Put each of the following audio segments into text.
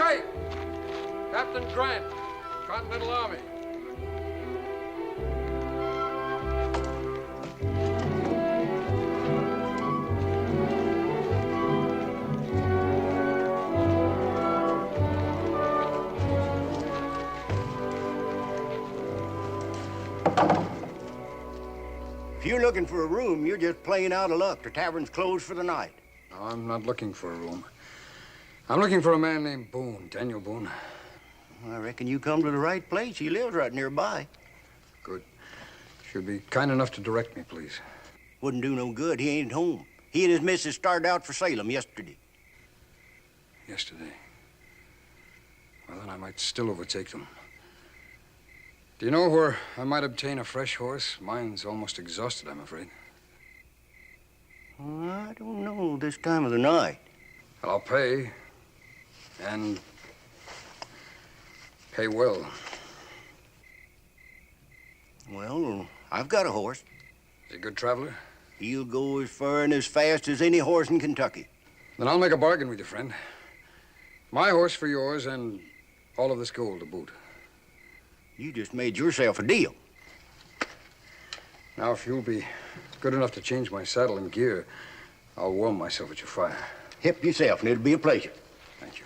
Okay. Captain Grant, Continental Army. If you're looking for a room, you're just playing out of luck. The tavern's closed for the night. No, I'm not looking for a room. I'm looking for a man named Boone, Daniel Boone. I reckon you come to the right place. He lives right nearby. Good. If you'd be kind enough to direct me, please. Wouldn't do no good. He ain't home. He and his missus started out for Salem yesterday. Yesterday? Well, then I might still overtake them. Do you know where I might obtain a fresh horse? Mine's almost exhausted, I'm afraid. I don't know this time of the night. Well, I'll pay. And pay well. Well, I've got a horse. Is he a good traveler? He'll go as far and as fast as any horse in Kentucky. Then I'll make a bargain with you, friend. My horse for yours and all of this gold to boot. You just made yourself a deal. Now, if you'll be good enough to change my saddle and gear, I'll warm myself at your fire. Help yourself, and it'll be a pleasure. Thank you.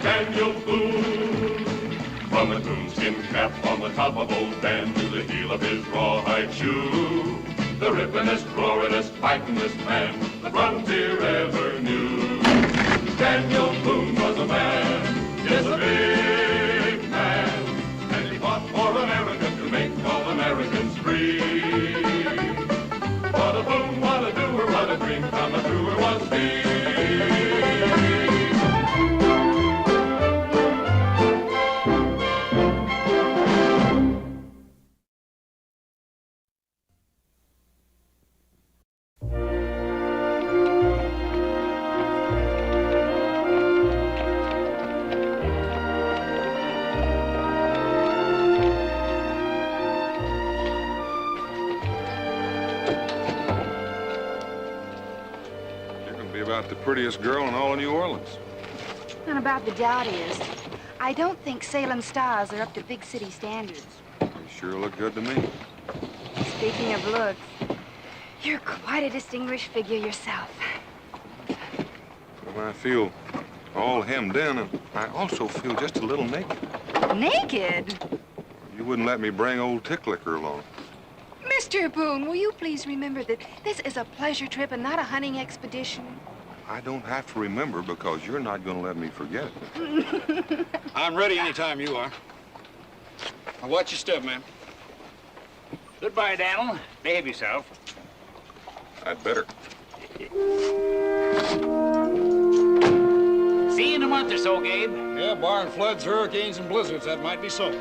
Daniel Boone. From a coonskin cap on the top of old Dan to the heel of his rawhide shoe, the rippin'est, roarin'est, fightin'est man the frontier ever knew. Daniel Boone was a man, yes, a big man, and he fought for America to make all Americans free. What a boon, what a doer, what a dream come a truer was he. The prettiest girl in all of New Orleans. And about the dowdiest. I don't think Salem stars are up to big city standards. You sure look good to me. Speaking of looks, you're quite a distinguished figure yourself. Well, I feel all hemmed in, and I also feel just a little naked. Naked? You wouldn't let me bring old Ticklicker along. Mr. Boone, will you please remember that this is a pleasure trip and not a hunting expedition? I don't have to remember because you're not going to let me forget it. I'm ready anytime you are. Now watch your step, man. Goodbye, Daniel. Behave yourself. I'd better. See you in a month or so, Gabe. Yeah, barring floods, hurricanes, and blizzards, that might be so.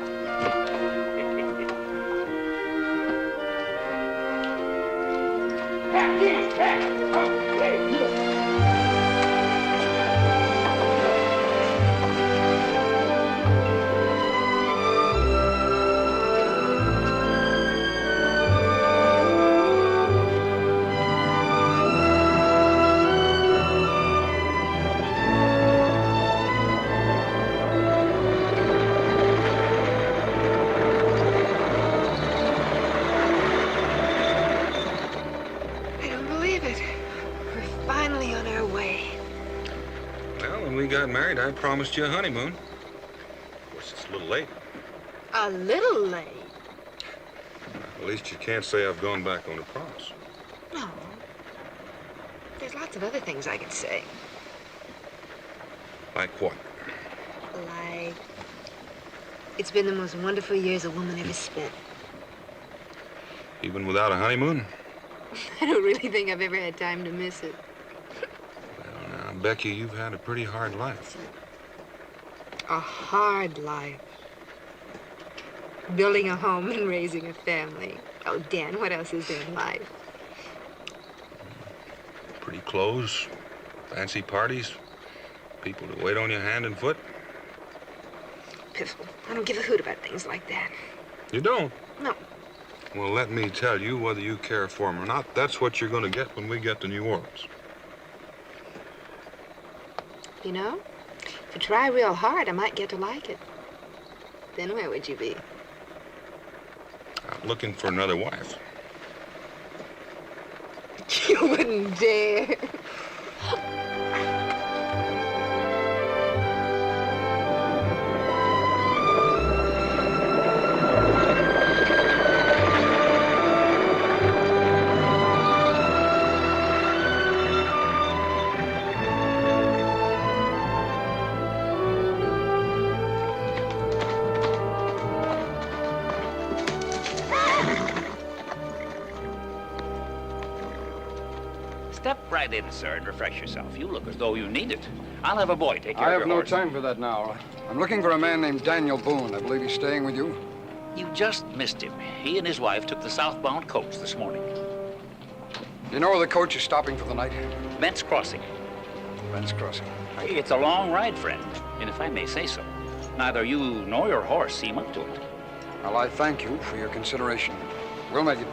I promised you a honeymoon. Of course, it's a little late. A little late? At least you can't say I've gone back on a promise. No. There's lots lots of other things I could say. Like what? Like, it's been the most wonderful years a woman ever spent. Even without a honeymoon? I don't really think I've ever had time to miss it. Well, now, Becky, you've had a pretty hard life. A hard life. Building a home and raising a family. Oh, Dan, what else is there in life? Pretty clothes, fancy parties, people to wait on you hand and foot. Piffle, I don't give a hoot about things like that. You don't? No. Well, let me tell you, whether you care for them or not, that's what you're going to get when we get to New Orleans. You know, if you try real hard, I might get to like it. Then where would you be? Out looking for another wife. You wouldn't dare. Step right in, sir, and refresh yourself. You look as though you need it. I'll have a boy take care I of have your no horse. time for that now. I'm looking for a man named Daniel Boone. I believe he's staying with you. You just missed him. He and his wife took the southbound coach this morning. You know where the coach is stopping for the night? Bent's Crossing. Bent's Crossing. It's a long ride, friend, and if I may say so, neither you nor your horse seem up to it. Well, I thank you for your consideration. We'll make it.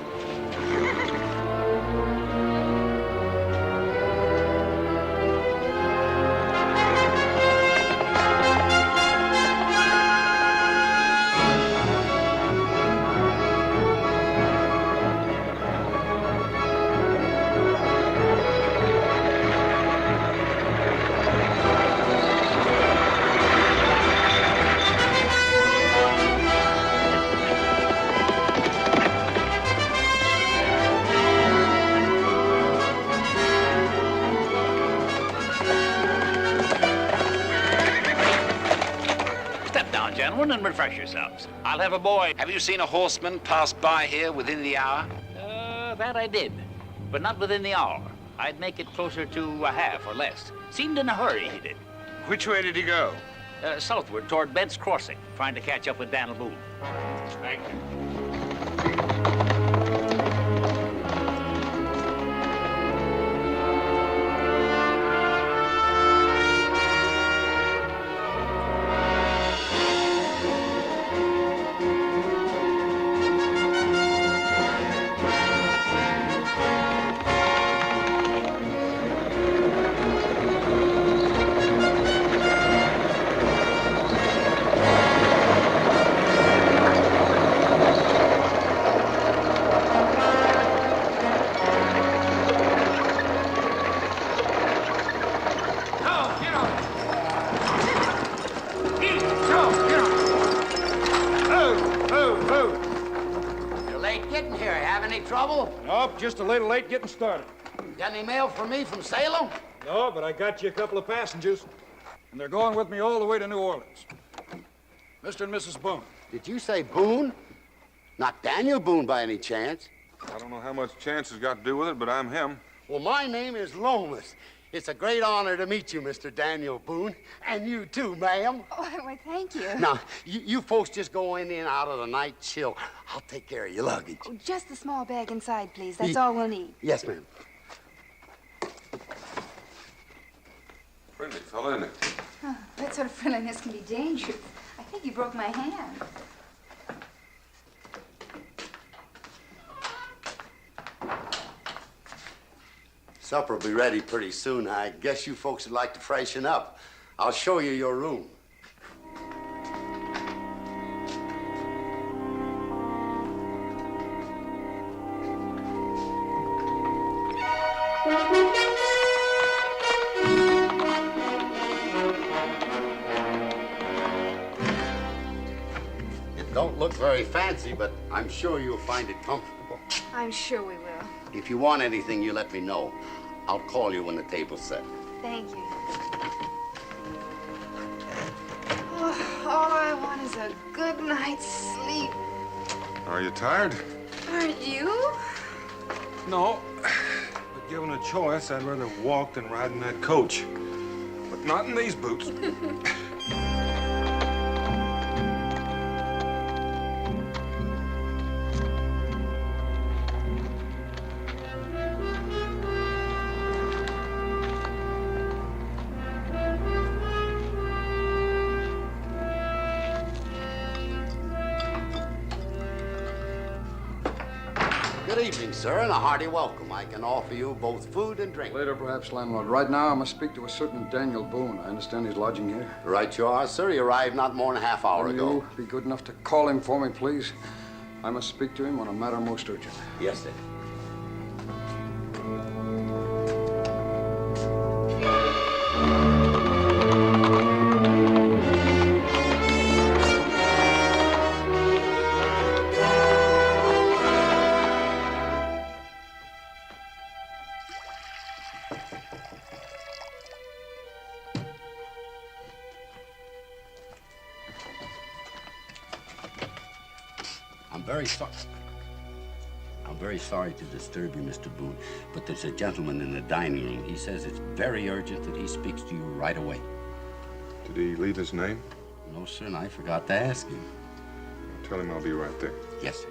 And refresh yourselves. I'll have a boy. Have you seen a horseman pass by here within the hour? That I did, but not within the hour. I'd make it closer to a half or less. Seemed in a hurry, he did. Which way did he go? Southward toward Bent's Crossing, trying to catch up with Daniel Boone. Thank you. Nope, just a little late getting started. Got any mail for me from Salem? No, but I got you a couple of passengers, and they're going with me all the way to New Orleans. Mr. and Mrs. Boone. Did you say Boone? Not Daniel Boone by any chance? I don't know how much chance has got to do with it, but I'm him. Well, my name is Lomas. It's a great honor to meet you, Mr. Daniel Boone. And you too, ma'am. Oh, well, thank you. Now, you folks just go in and out of the night chill. I'll take care of your luggage. Oh, just the small bag inside, please. That's all we'll need. Yes, ma'am. Friendly fella, isn't it? Oh, that sort of friendliness can be dangerous. I think you broke my hand. Supper will be ready pretty soon. I guess you folks would like to freshen up. I'll show you your room. It don't look very fancy, but I'm sure you'll find it comfortable. I'm sure we will. If you want anything, you let me know. I'll call you when the table's set. Thank you. Oh, all I want is a good night's sleep. Are you tired? Aren't you? No. But given a choice, I'd rather walk than ride in that coach. But not in these boots. Good evening, sir, and a hearty welcome. I can offer you both food and drink. Later, perhaps, landlord. Right now, I must speak to a certain Daniel Boone. I understand he's lodging here. Right you are, sir. He arrived not more than a half hour Will ago. you be good enough to call him for me, please? I must speak to him on a matter most urgent. Yes, sir. I'm very sorry to disturb you, Mr. Boone, but there's a gentleman in the dining room. He says it's very urgent that he speaks to you right away. Did he leave his name? No, sir, and I forgot to ask him. Tell him I'll be right there. Yes, sir.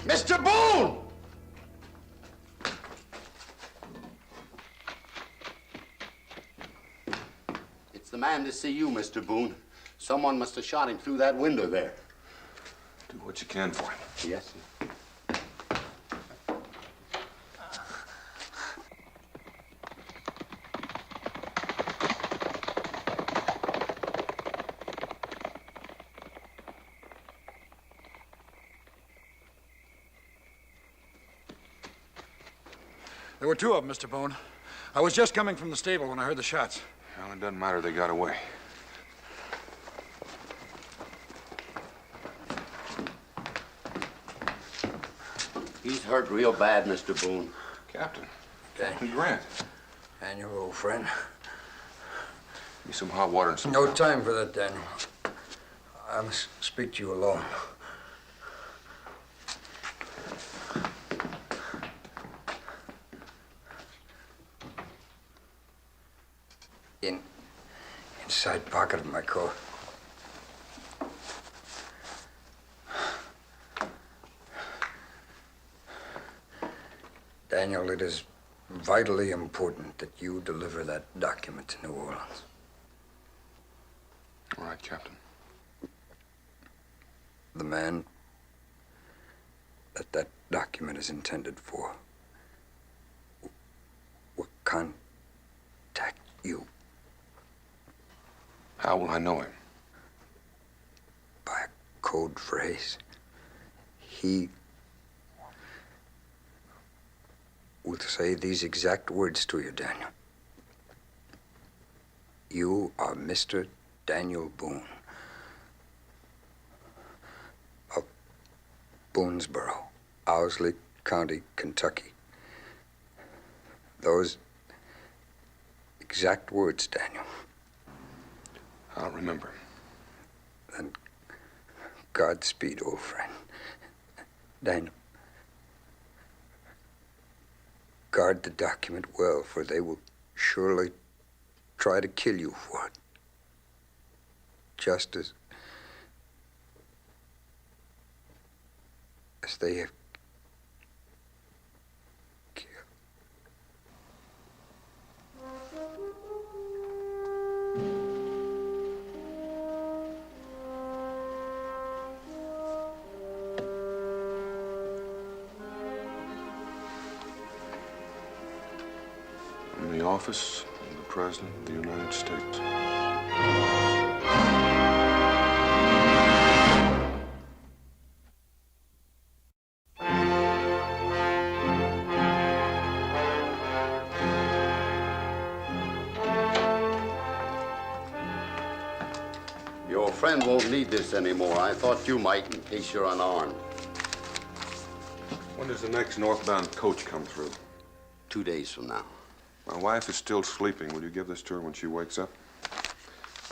Mr. Boone! It's the man to see you, Mr. Boone. Someone must have shot him through that window there. Do what you can for him. Yes, sir. There were two of them, Mr. Boone. I was just coming from the stable when I heard the shots. Well, it doesn't matter. They got away. He's hurt real bad, Mr. Boone. Captain. Captain Grant. Daniel, old friend. Give me some hot water and some... No time for that, Daniel. I must speak to you alone. Inside pocket of my coat. Daniel, it is vitally important that you deliver that document to New Orleans. All right, Captain. The man that document is intended for will contact you. How will I know him? By a code phrase. He will say these exact words to you, Daniel. You are Mr. Daniel Boone of Boonesboro, Owsley County, Kentucky. Those exact words, Daniel. I'll remember. Then Godspeed, old friend. Daniel, guard the document well, for they will surely try to kill you for it. Just as they have killed. the office of the President of the United States. Your friend won't need this anymore. I thought you might in case you're unarmed. When does the next northbound coach come through? 2 days from now. My wife is still sleeping. Will you give this to her when she wakes up?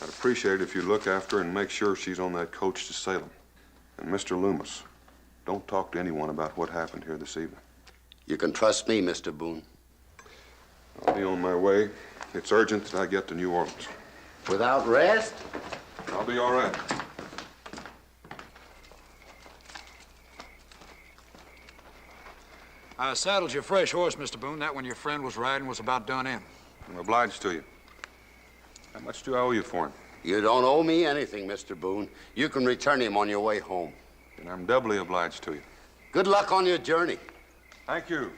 I'd appreciate it if you look after her and make sure she's on that coach to Salem. And Mr. Loomis, don't talk to anyone about what happened here this evening. You can trust me, Mr. Boone. I'll be on my way. It's urgent that I get to New Orleans. Without rest? I'll be all right. I saddled your fresh horse, Mr. Boone. That one your friend was riding was about done in. I'm obliged to you. How much do I owe you for him? You don't owe me anything, Mr. Boone. You can return him on your way home. And I'm doubly obliged to you. Good luck on your journey. Thank you.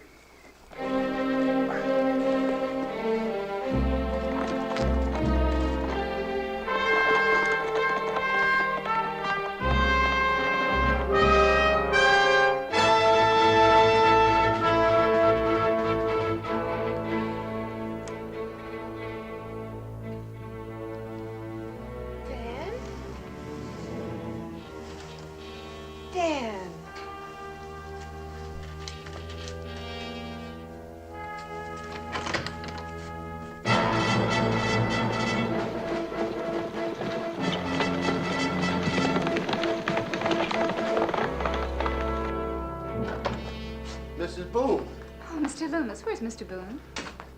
Mrs. Boone. Oh, Mr. Loomis, where's Mr. Boone?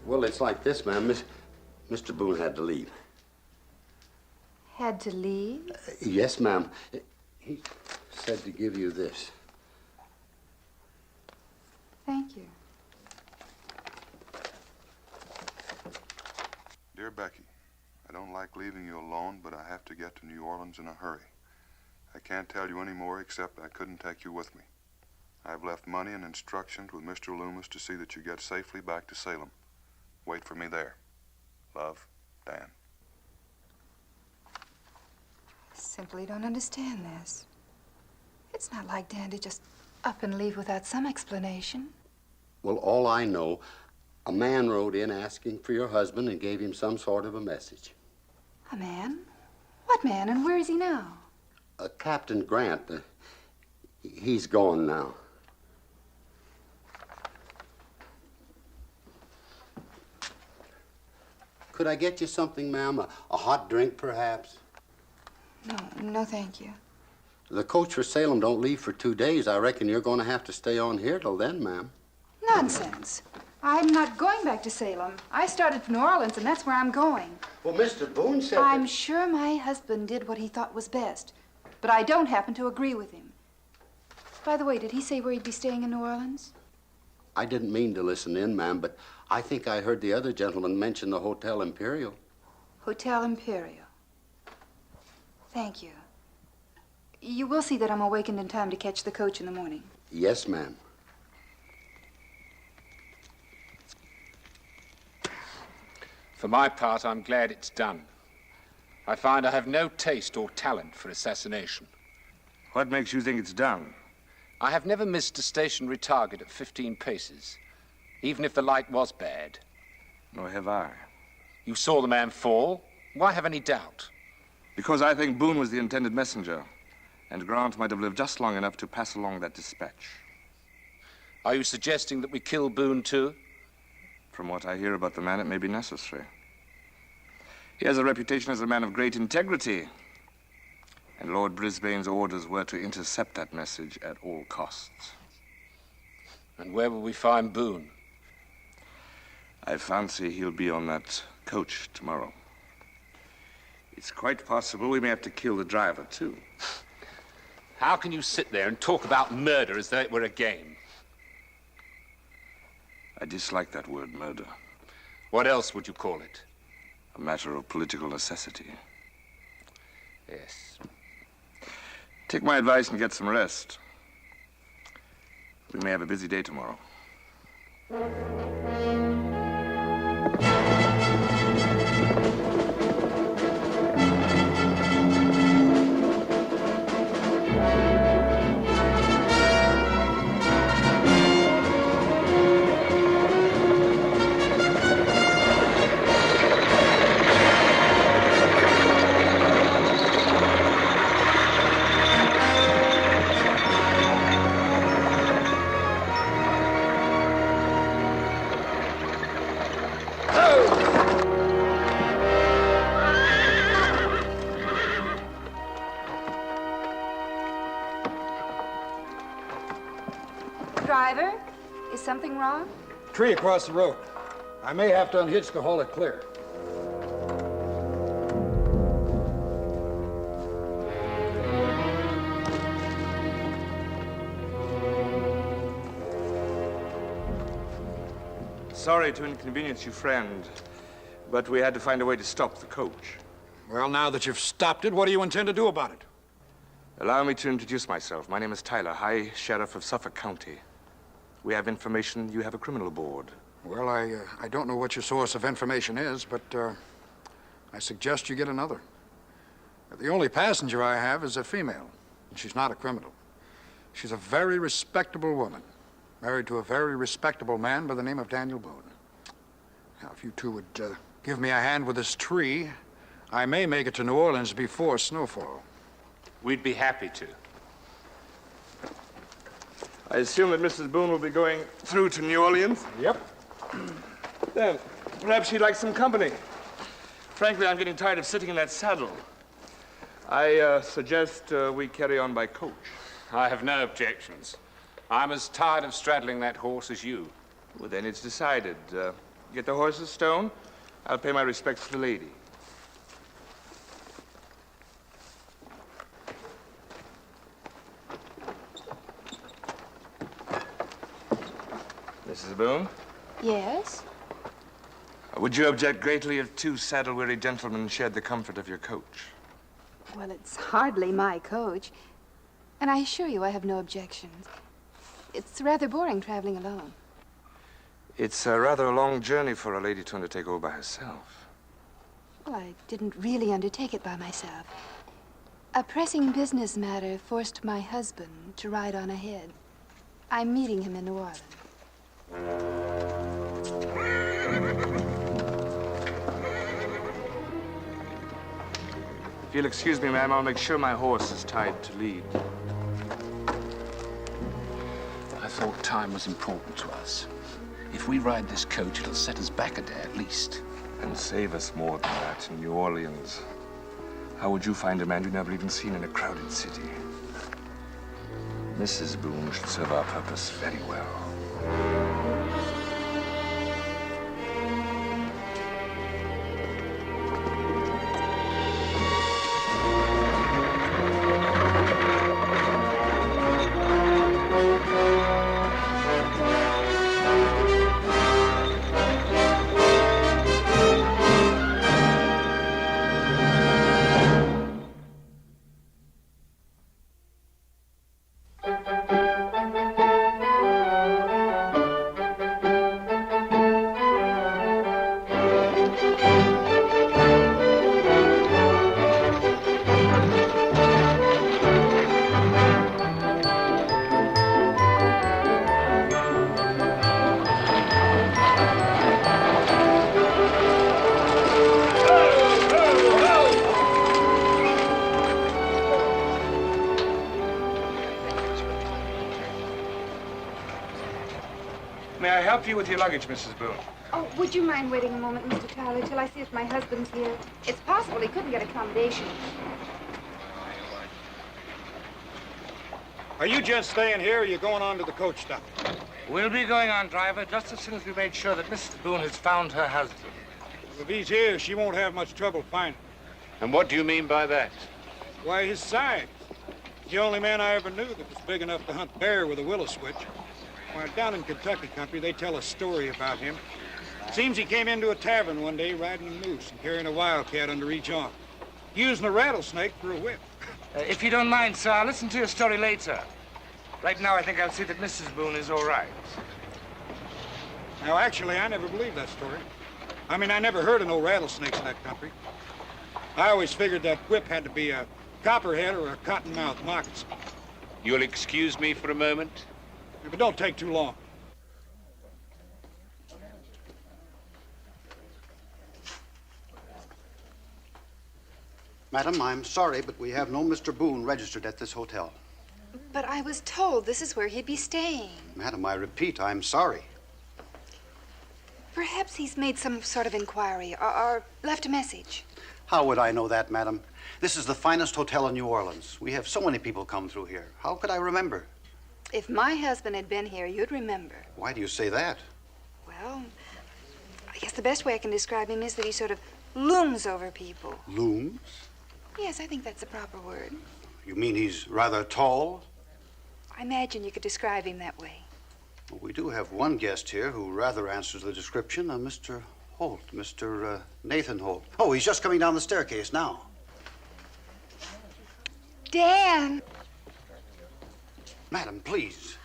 Well, it's like this, ma'am. Mr. Boone had to leave. Had to leave? Yes, ma'am. He said to give you this. Thank you. Dear Becky, I don't like leaving you alone, but I have to get to New Orleans in a hurry. I can't tell you any more except I couldn't take you with me. I've left money and instructions with Mr. Loomis to see that you get safely back to Salem. Wait for me there. Love, Dan. I simply don't understand this. It's not like Dan to just up and leave without some explanation. Well, all I know, a man rode in asking for your husband and gave him some sort of a message. A man? What man, and where is he now? Captain Grant. He's gone now. Could I get you something, ma'am? A hot drink, perhaps? No, thank you. The coach for Salem don't leave for 2 days. I reckon you're going to have to stay on here till then, ma'am. Nonsense. I'm not going back to Salem. I started for New Orleans, and that's where I'm going. Well, Mr. Boone said I'm sure my husband did what he thought was best, but I don't happen to agree with him. By the way, did he say where he'd be staying in New Orleans? I didn't mean to listen in, ma'am, but I think I heard the other gentleman mention the Hotel Imperial. Hotel Imperial. Thank you. You will see that I'm awakened in time to catch the coach in the morning. Yes, ma'am. For my part, I'm glad it's done. I find I have no taste or talent for assassination. What makes you think it's done? I have never missed a stationary target at 15 paces, even if the light was bad. Nor have I. You saw the man fall. Why have any doubt? Because I think Boone was the intended messenger, and Grant might have lived just long enough to pass along that dispatch. Are you suggesting that we kill Boone, too? From what I hear about the man, it may be necessary. He has a reputation as a man of great integrity, and Lord Brisbane's orders were to intercept that message at all costs. And where will we find Boone? I fancy he'll be on that coach tomorrow. It's quite possible we may have to kill the driver, too. How can you sit there and talk about murder as though it were a game? I dislike that word, murder. What else would you call it? A matter of political necessity. Yes. Take my advice and get some rest. We may have a busy day tomorrow. Driver, is something wrong? Tree across the road. I may have to unhitch to haul it clear. Sorry to inconvenience you, friend, but we had to find a way to stop the coach. Well, now that you've stopped it, what do you intend to do about it? Allow me to introduce myself. My name is Tyler, High Sheriff of Suffolk County. We have information you have a criminal aboard. Well, I don't know what your source of information is, but I suggest you get another. The only passenger I have is a female, and she's not a criminal. She's a very respectable woman, married to a very respectable man by the name of Daniel Boone. Now, if you two would give me a hand with this tree, I may make it to New Orleans before snowfall. We'd be happy to. I assume that Mrs. Boone will be going through to New Orleans? Yep. Then, perhaps she'd like some company. Frankly, I'm getting tired of sitting in that saddle. I suggest we carry on by coach. I have no objections. I'm as tired of straddling that horse as you. Well, then it's decided. Get the horse's stone. I'll pay my respects to the lady. Mrs. Boone? Yes? Would you object greatly if two saddle-weary gentlemen shared the comfort of your coach? Well, it's hardly my coach. And I assure you I have no objections. It's rather boring traveling alone. It's rather a long journey for a lady to undertake all by herself. Well, I didn't really undertake it by myself. A pressing business matter forced my husband to ride on ahead. I'm meeting him in New Orleans. If you'll excuse me, ma'am, I'll make sure my horse is tied to lead. I thought time was important to us. If we ride this coach, it'll set us back a day at least. And save us more than that in New Orleans. How would you find a man you've never even seen in a crowded city? Mrs. Boone should serve our purpose very well. May I help you with your luggage, Mrs. Boone? Oh, would you mind waiting a moment, Mr. Tyler, till I see if my husband's here? It's possible he couldn't get accommodation. Are you just staying here, or are you going on to the coach stop? We'll be going on, driver, just as soon as we made sure that Mrs. Boone has found her husband. Well, if he's here, she won't have much trouble finding him. And what do you mean by that? Why, his size. He's the only man I ever knew that was big enough to hunt bear with a willow switch. Why, down in Kentucky country, they tell a story about him. Seems he came into a tavern one day riding a moose and carrying a wildcat under each arm, using a rattlesnake for a whip. If you don't mind, sir, I'll listen to your story later. Right now, I think I'll see that Mrs. Boone is all right. Now, actually, I never believed that story. I mean, I never heard of no rattlesnakes in that country. I always figured that whip had to be a copperhead or a cottonmouth moccasin. You'll excuse me for a moment? If it don't take too long. Madam, I'm sorry, but we have no Mr. Boone registered at this hotel. But I was told this is where he'd be staying. Madam, I repeat, I'm sorry. Perhaps he's made some sort of inquiry or left a message. How would I know that, madam? This is the finest hotel in New Orleans. We have so many people come through here. How could I remember? If my husband had been here, you'd remember. Why do you say that? Well, I guess the best way I can describe him is that he sort of looms over people. Looms? Yes, I think that's the proper word. You mean he's rather tall? I imagine you could describe him that way. Well, we do have one guest here who rather answers the description, Mr. Holt, Mr. Nathan Holt. Oh, he's just coming down the staircase now. Dan! Madam, please.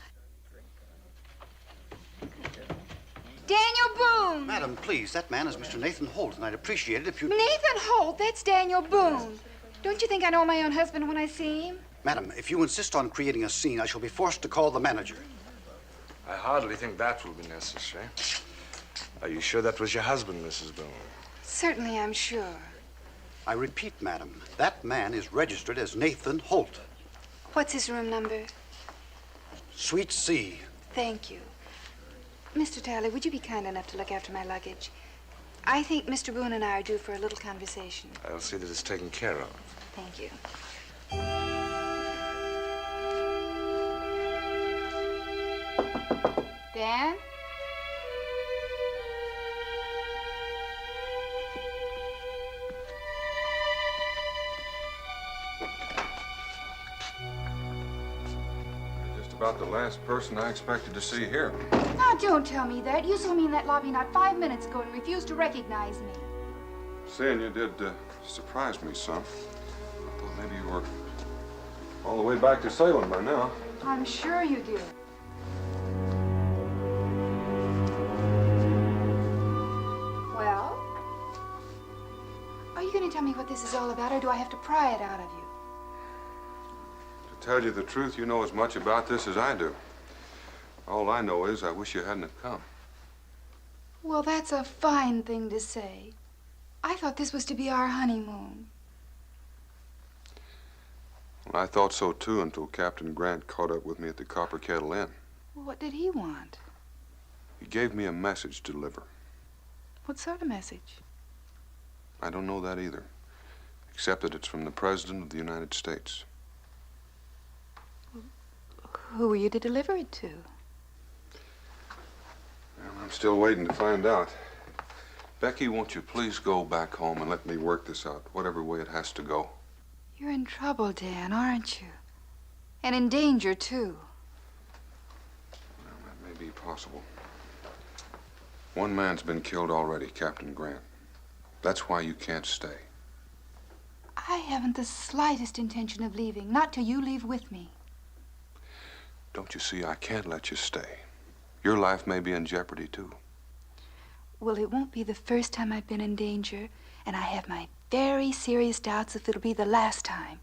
Daniel Boone! Madam, please, that man is Mr. Nathan Holt, and I'd appreciate it if you... Nathan Holt? That's Daniel Boone. Don't you think I know my own husband when I see him? Madam, if you insist on creating a scene, I shall be forced to call the manager. I hardly think that will be necessary. Are you sure that was your husband, Mrs. Boone? Certainly, I'm sure. I repeat, madam, that man is registered as Nathan Holt. What's his room number? Suite C. Thank you. Mr. Talley, would you be kind enough to look after my luggage? I think Mr. Boone and I are due for a little conversation. I'll see that it's taken care of. Thank you. Dan? Just about the last person I expected to see here. Now, don't tell me that. You saw me in that lobby not 5 minutes ago and refused to recognize me. Seeing you did surprise me some. I thought maybe you were all the way back to Salem by now. I'm sure you do. Well? Are you going to tell me what this is all about, or do I have to pry it out of you? To tell you the truth, you know as much about this as I do. All I know is I wish you hadn't have come. Well, that's a fine thing to say. I thought this was to be our honeymoon. Well, I thought so too until Captain Grant caught up with me at the Copper Kettle Inn. Well, what did he want? He gave me a message to deliver. What sort of message? I don't know that either, except that it's from the President of the United States. Who were you to deliver it to? Well, I'm still waiting to find out. Becky, won't you please go back home and let me work this out, whatever way it has to go? You're in trouble, Dan, aren't you? And in danger, too. Well, that may be possible. One man's been killed already, Captain Grant. That's why you can't stay. I haven't the slightest intention of leaving, not till you leave with me. Don't you see, I can't let you stay. Your life may be in jeopardy, too. Well, it won't be the first time I've been in danger, and I have my very serious doubts if it'll be the last time.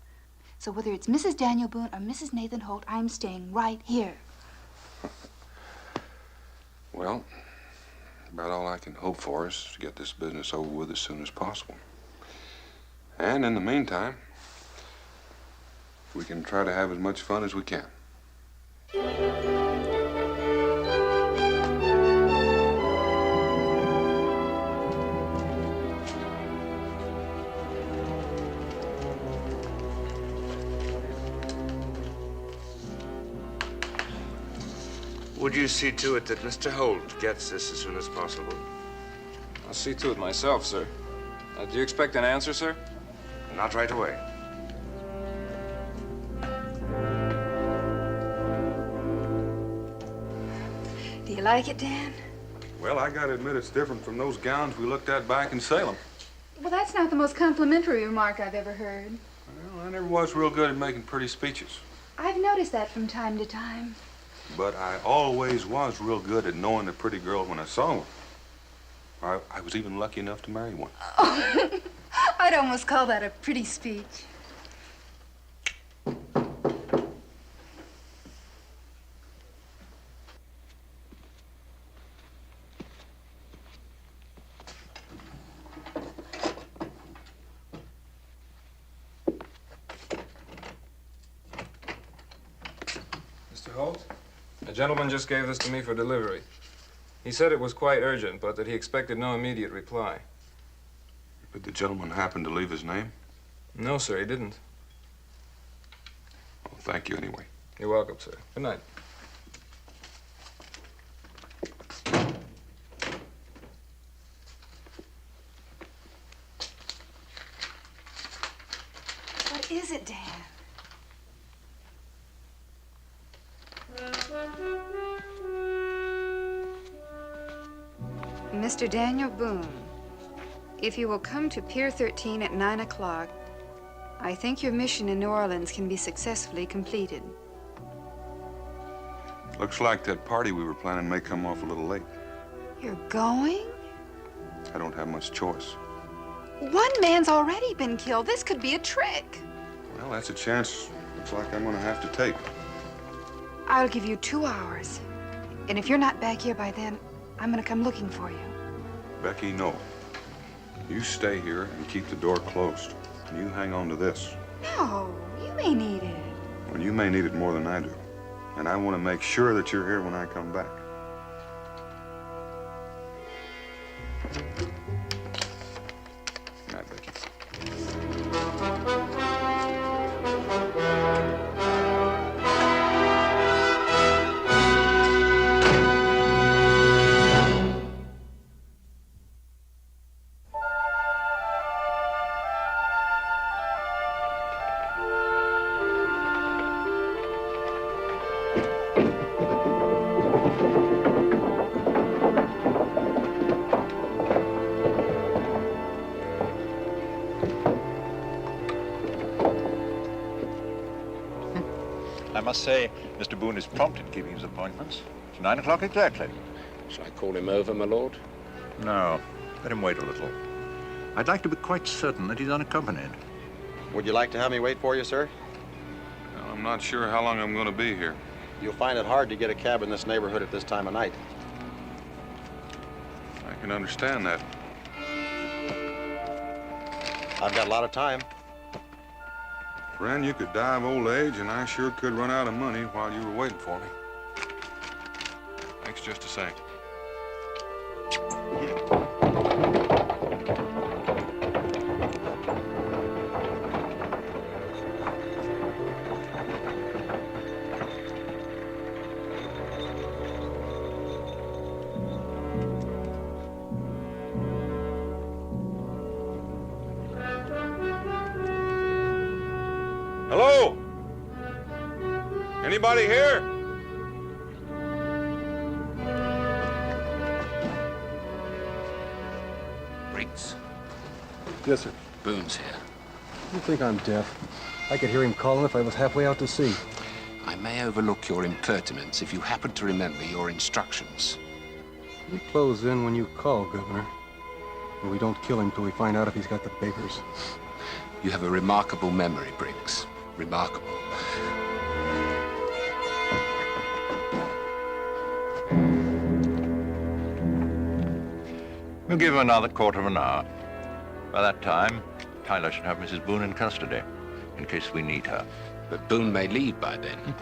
So whether it's Mrs. Daniel Boone or Mrs. Nathan Holt, I'm staying right here. Well, about all I can hope for is to get this business over with as soon as possible. And in the meantime, we can try to have as much fun as we can. Would you see to it that Mr. Holt gets this as soon as possible? I'll see to it myself, sir. Do you expect an answer, sir? Not right away. Do you like it, Dan? Well, I gotta admit it's different from those gowns we looked at back in Salem. Well, that's not the most complimentary remark I've ever heard. Well, I never was real good at making pretty speeches. I've noticed that from time to time. But I always was real good at knowing a pretty girl when I saw one. I was even lucky enough to marry one. Oh, I'd almost call that a pretty speech. Mr. Holt, a gentleman just gave this to me for delivery. He said it was quite urgent, but that he expected no immediate reply. Did the gentleman happen to leave his name? No, sir, he didn't. Well, thank you anyway. You're welcome, sir. Good night. What is it, Dan? Mr. Daniel Boone, if you will come to Pier 13 at 9 o'clock, I think your mission in New Orleans can be successfully completed. Looks like that party we were planning may come off a little late. You're going? I don't have much choice. One man's already been killed. This could be a trick. Well, that's a chance looks like I'm gonna have to take. I'll give you 2 hours. And if you're not back here by then, I'm gonna come looking for you. Becky, no. You stay here and keep the door closed. And you hang on to this. No, you may need it. Well, you may need it more than I do. And I want to make sure that you're here when I come back. Good night, Becky. I must say, Mr. Boone is prompt in keeping his appointments. It's 9 o'clock exactly. Shall I call him over, my lord? No, let him wait a little. I'd like to be quite certain that he's unaccompanied. Would you like to have me wait for you, sir? Well, I'm not sure how long I'm going to be here. You'll find it hard to get a cab in this neighborhood at this time of night. I can understand that. I've got a lot of time. Friend, you could die of old age, and I sure could run out of money while you were waiting for me. Thanks just the same. Hello? Anybody here? Briggs. Yes, sir. Boone's here. You think I'm deaf? I could hear him calling if I was halfway out to sea. I may overlook your impertinence if you happen to remember your instructions. We close in when you call, Governor. And we don't kill him till we find out if he's got the papers. You have a remarkable memory, Briggs. Remarkable. We'll give him another quarter of an hour. By that time, Tyler should have Mrs. Boone in custody, in case we need her. But Boone may leave by then.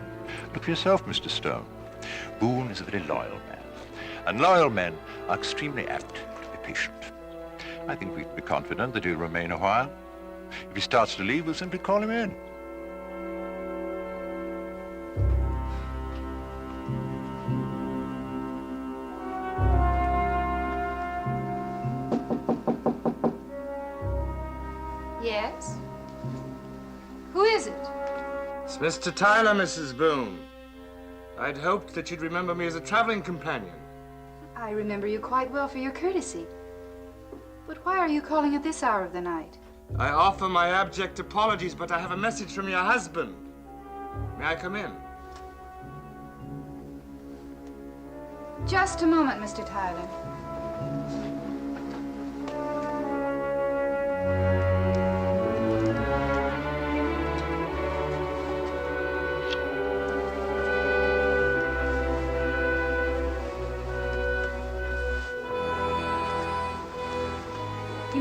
Look for yourself, Mr. Stone. Boone is a very loyal man, and loyal men are extremely apt to be patient. I think we can be confident that he'll remain a while. If he starts to leave, we'll simply call him in. Yes? Who is it? It's Mr. Tyler, Mrs. Boone. I'd hoped that you'd remember me as a traveling companion. I remember you quite well for your courtesy. But why are you calling at this hour of the night? I offer my abject apologies, but I have a message from your husband. May I come in? Just a moment, Mr. Tyler.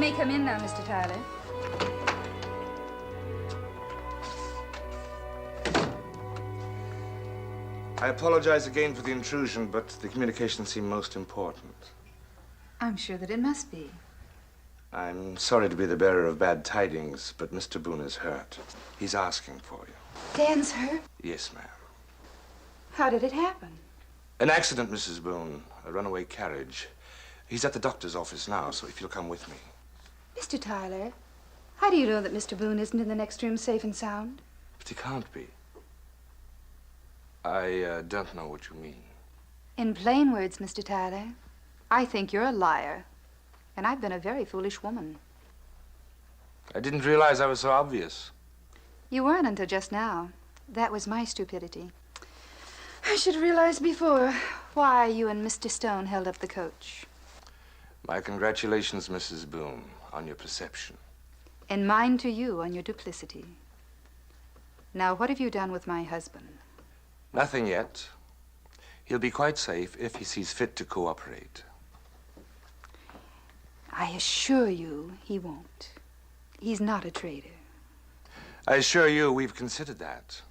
may come in now, Mr. Tyler. I apologize again for the intrusion, but the communication seemed most important. I'm sure that it must be. I'm sorry to be the bearer of bad tidings, but Mr. Boone is hurt. He's asking for you. Dan's hurt? Yes, ma'am. How did it happen? An accident, Mrs. Boone. A runaway carriage. He's at the doctor's office now, so if you'll come with me. Mr. Tyler, how do you know that Mr. Boone isn't in the next room safe and sound? But he can't be. I don't know what you mean. In plain words, Mr. Tyler, I think you're a liar. And I've been a very foolish woman. I didn't realize I was so obvious. You weren't until just now. That was my stupidity. I should have realized before why you and Mr. Stone held up the coach. My congratulations, Mrs. Boone, on your perception. And mine to you on your duplicity. Now, what have you done with my husband? Nothing yet. He'll be quite safe if he sees fit to cooperate. I assure you he won't. He's not a traitor. I assure you we've considered that.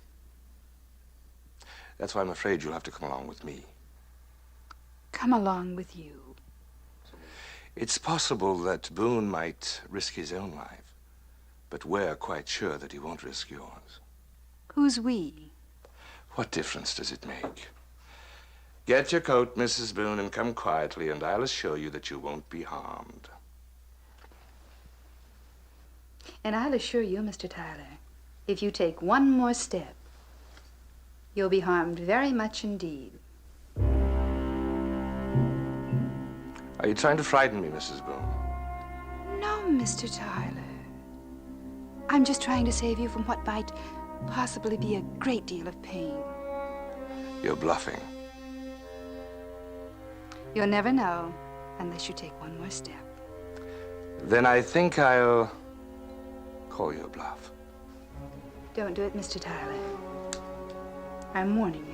That's why I'm afraid you'll have to come along with me. Come along with you. It's possible that Boone might risk his own life, but we're quite sure that he won't risk yours. Who's we? What difference does it make? Get your coat, Mrs. Boone, and come quietly, and I'll assure you that you won't be harmed. And I'll assure you, Mr. Tyler, if you take one more step, you'll be harmed very much indeed. Are you trying to frighten me, Mrs. Boone? No, Mr. Tyler. I'm just trying to save you from what might possibly be a great deal of pain. You're bluffing. You'll never know unless you take one more step. Then I think I'll call you a bluff. Don't do it, Mr. Tyler. I'm warning you.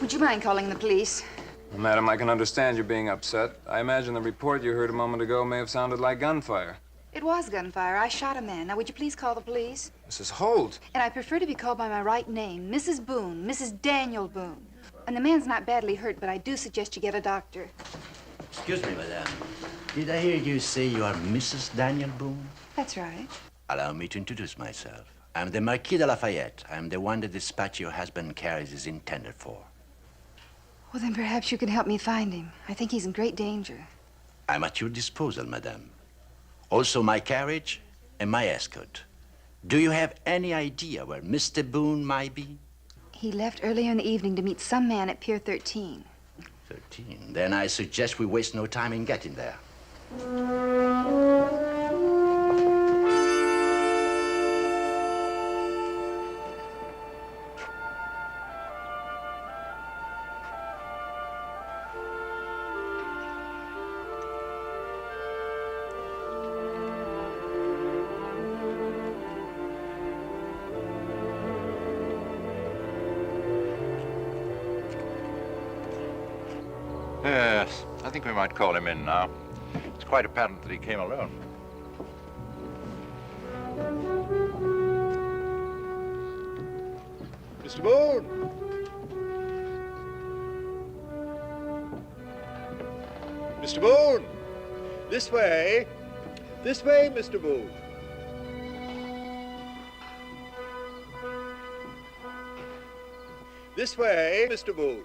Would you mind calling the police? Well, madam, I can understand you being upset. I imagine the report you heard a moment ago may have sounded like gunfire. It was gunfire. I shot a man. Now, would you please call the police? Mrs. Holt. And I prefer to be called by my right name, Mrs. Boone, Mrs. Daniel Boone. And the man's not badly hurt, but I do suggest you get a doctor. Excuse me, madame. Did I hear you say you are Mrs. Daniel Boone? That's right. Allow me to introduce myself. I'm the Marquis de Lafayette. I'm the one the dispatch your husband carries is intended for. Well, then perhaps you can help me find him. I think he's in great danger. I'm at your disposal, madame. Also my carriage and my escort. Do you have any idea where Mr. Boone might be? He left earlier in the evening to meet some man at Pier 13. 13? Then I suggest we waste no time in getting there. Yes, I think we might call him in now. It's quite apparent that he came alone. Mr. Boone! Mr. Boone! This way! This way, Mr. Boone! This way, Mr. Boone!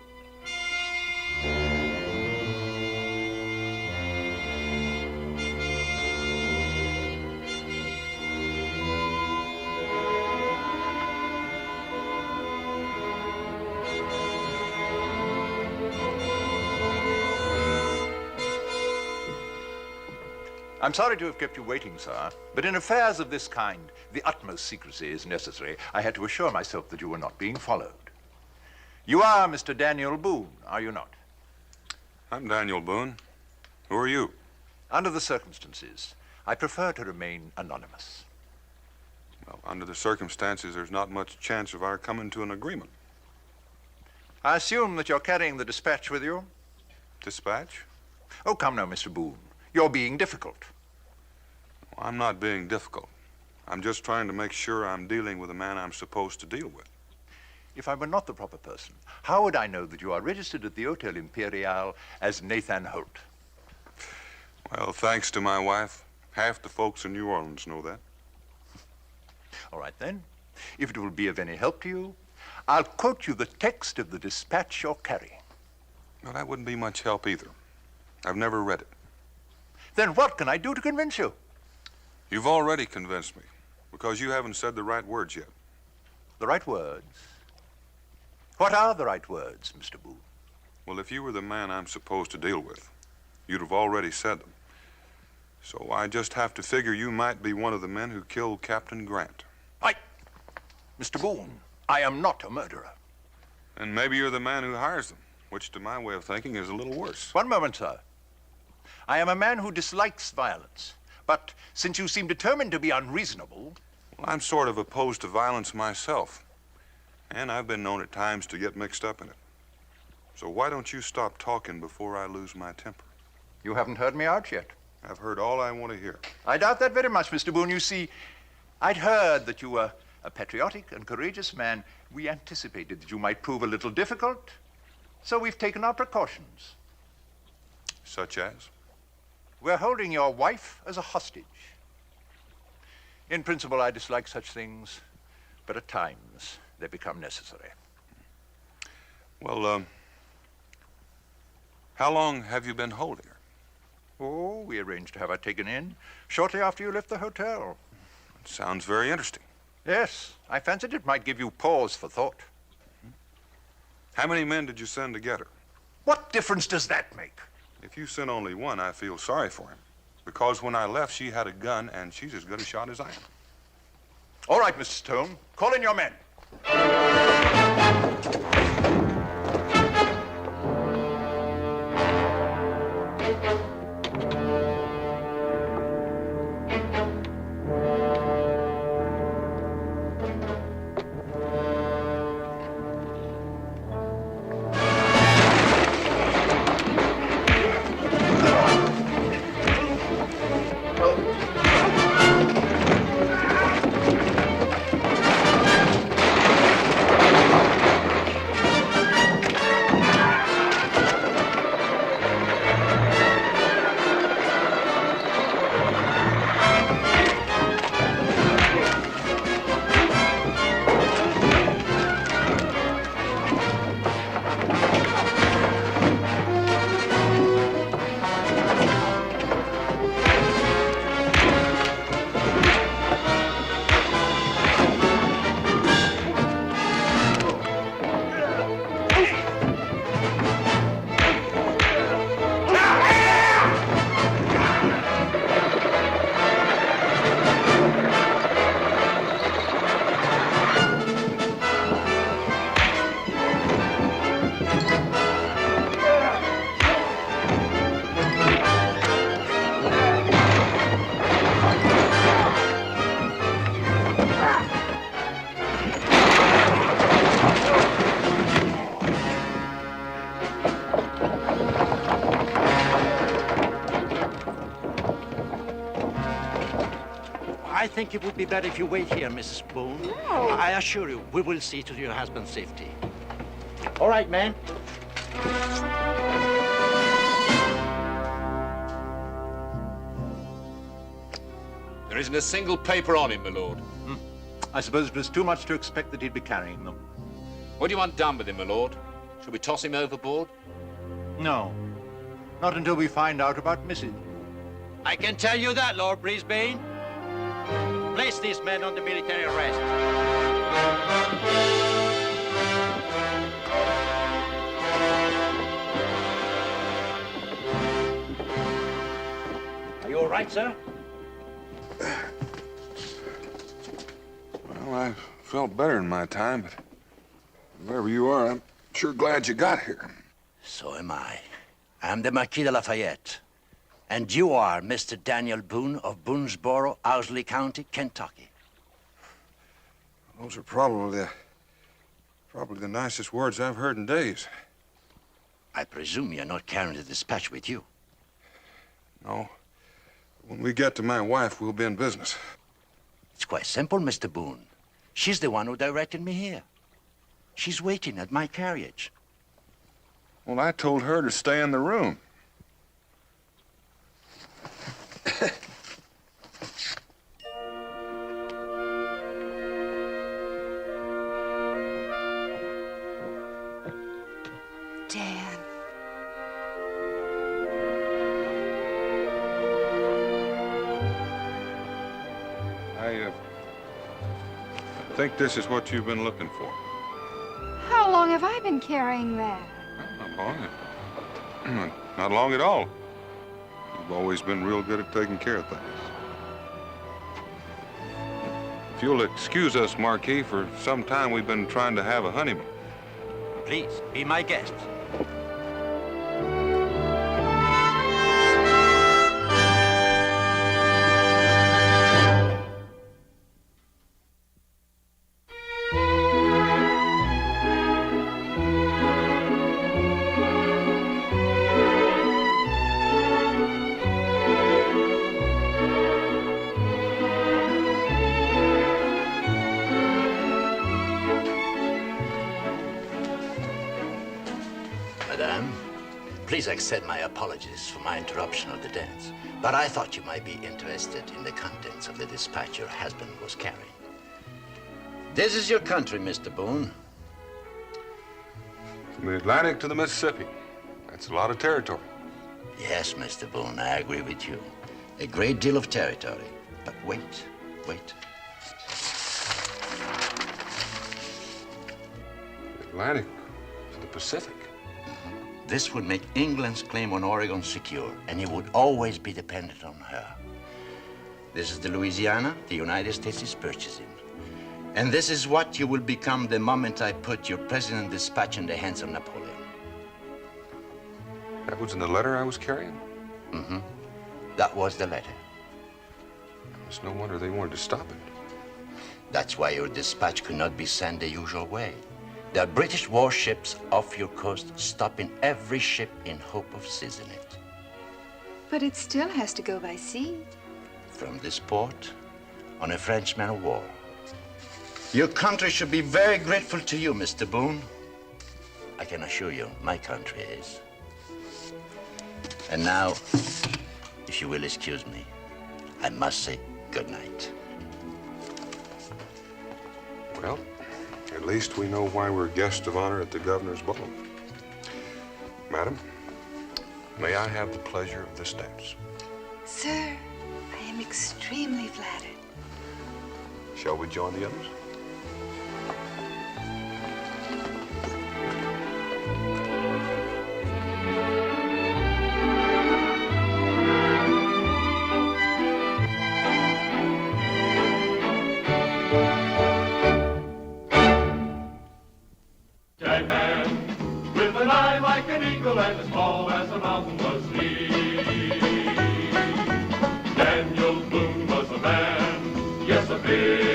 I'm sorry to have kept you waiting, sir, but in affairs of this kind, the utmost secrecy is necessary. I had to assure myself that you were not being followed. You are Mr. Daniel Boone, are you not? I'm Daniel Boone. Who are you? Under the circumstances, I prefer to remain anonymous. Well, under the circumstances, there's not much chance of our coming to an agreement. I assume that you're carrying the dispatch with you? Dispatch? Oh, come now, Mr. Boone. You're being difficult. Well, I'm not being difficult. I'm just trying to make sure I'm dealing with a man I'm supposed to deal with. If I were not the proper person, how would I know that you are registered at the Hotel Imperial as Nathan Holt? Well, thanks to my wife, half the folks in New Orleans know that. All right, then. If it will be of any help to you, I'll quote you the text of the dispatch you're carrying. Well, that wouldn't be much help either. I've never read it. Then what can I do to convince you? You've already convinced me, because you haven't said the right words yet. The right words? What are the right words, Mr. Boone? Well, if you were the man I'm supposed to deal with, you'd have already said them. So I just have to figure you might be one of the men who killed Captain Grant. Mr. Boone, I am not a murderer. And maybe you're the man who hires them, which to my way of thinking is a little worse. One moment, sir. I am a man who dislikes violence. But since you seem determined to be unreasonable... Well, I'm sort of opposed to violence myself. And I've been known at times to get mixed up in it. So why don't you stop talking before I lose my temper? You haven't heard me out yet. I've heard all I want to hear. I doubt that very much, Mr. Boone. You see, I'd heard that you were a patriotic and courageous man. We anticipated that you might prove a little difficult, so we've taken our precautions. Such as? We're holding your wife as a hostage. In principle, I dislike such things, but at times they become necessary. Well, how long have you been holding her? Oh, we arranged to have her taken in shortly after you left the hotel. It sounds very interesting. Yes, I fancied it might give you pause for thought. How many men did you send to get her? What difference does that make? If you sent only one, I feel sorry for him. Because when I left, she had a gun, and she's as good a shot as I am. All right, Mr. Stone. Call in your men. I think it would be better if you wait here, Mrs. Boone. No. I assure you, we will see to your husband's safety. All right, man. There isn't a single paper on him, my lord. I suppose it was too much to expect that he'd be carrying them. What do you want done with him, my lord? Shall we toss him overboard? No. Not until we find out about Mrs. I can tell you that, Lord Brisbane. Place these men under military arrest. Are you all right, sir? Well, I felt better in my time, but wherever you are, I'm sure glad you got here. So am I. I'm the Marquis de Lafayette. And you are Mr. Daniel Boone of Boonesboro, Owsley County, Kentucky. Those are probably the nicest words I've heard in days. I presume you're not carrying the dispatch with you. No. When we get to my wife, we'll be in business. It's quite simple, Mr. Boone. She's the one who directed me here. She's waiting at my carriage. Well, I told her to stay in the room. Dan. I think this is what you've been looking for. How long have I been carrying that? Not long. Not long at all. You've always been real good at taking care of things. If you'll excuse us, Marquis, for some time we've been trying to have a honeymoon. Please, be my guest. Madame, please accept my apologies for my interruption of the dance, but I thought you might be interested in the contents of the dispatch your husband was carrying. This is your country, Mr. Boone. From the Atlantic to the Mississippi. That's a lot of territory. Yes, Mr. Boone, I agree with you. A great deal of territory. But wait. The Atlantic to the Pacific. This would make England's claim on Oregon secure, and he would always be dependent on her. This is the Louisiana the United States is purchasing. And this is what you will become the moment I put your president dispatch in the hands of Napoleon. That was in the letter I was carrying? Mm-hmm. That was the letter. It's no wonder they wanted to stop it. That's why your dispatch could not be sent the usual way. There are British warships off your coast, stopping every ship in hope of seizing it. But it still has to go by sea. From this port, on a French man of war. Your country should be very grateful to you, Mr. Boone. I can assure you, my country is. And now, if you will excuse me, I must say good night. Well, at least we know why we're guests of honor at the governor's ball. Madam, may I have the pleasure of this dance? Sir, I am extremely flattered. Shall we join the others? And as tall as a mountain was he. Daniel Boone was a man, yes, a big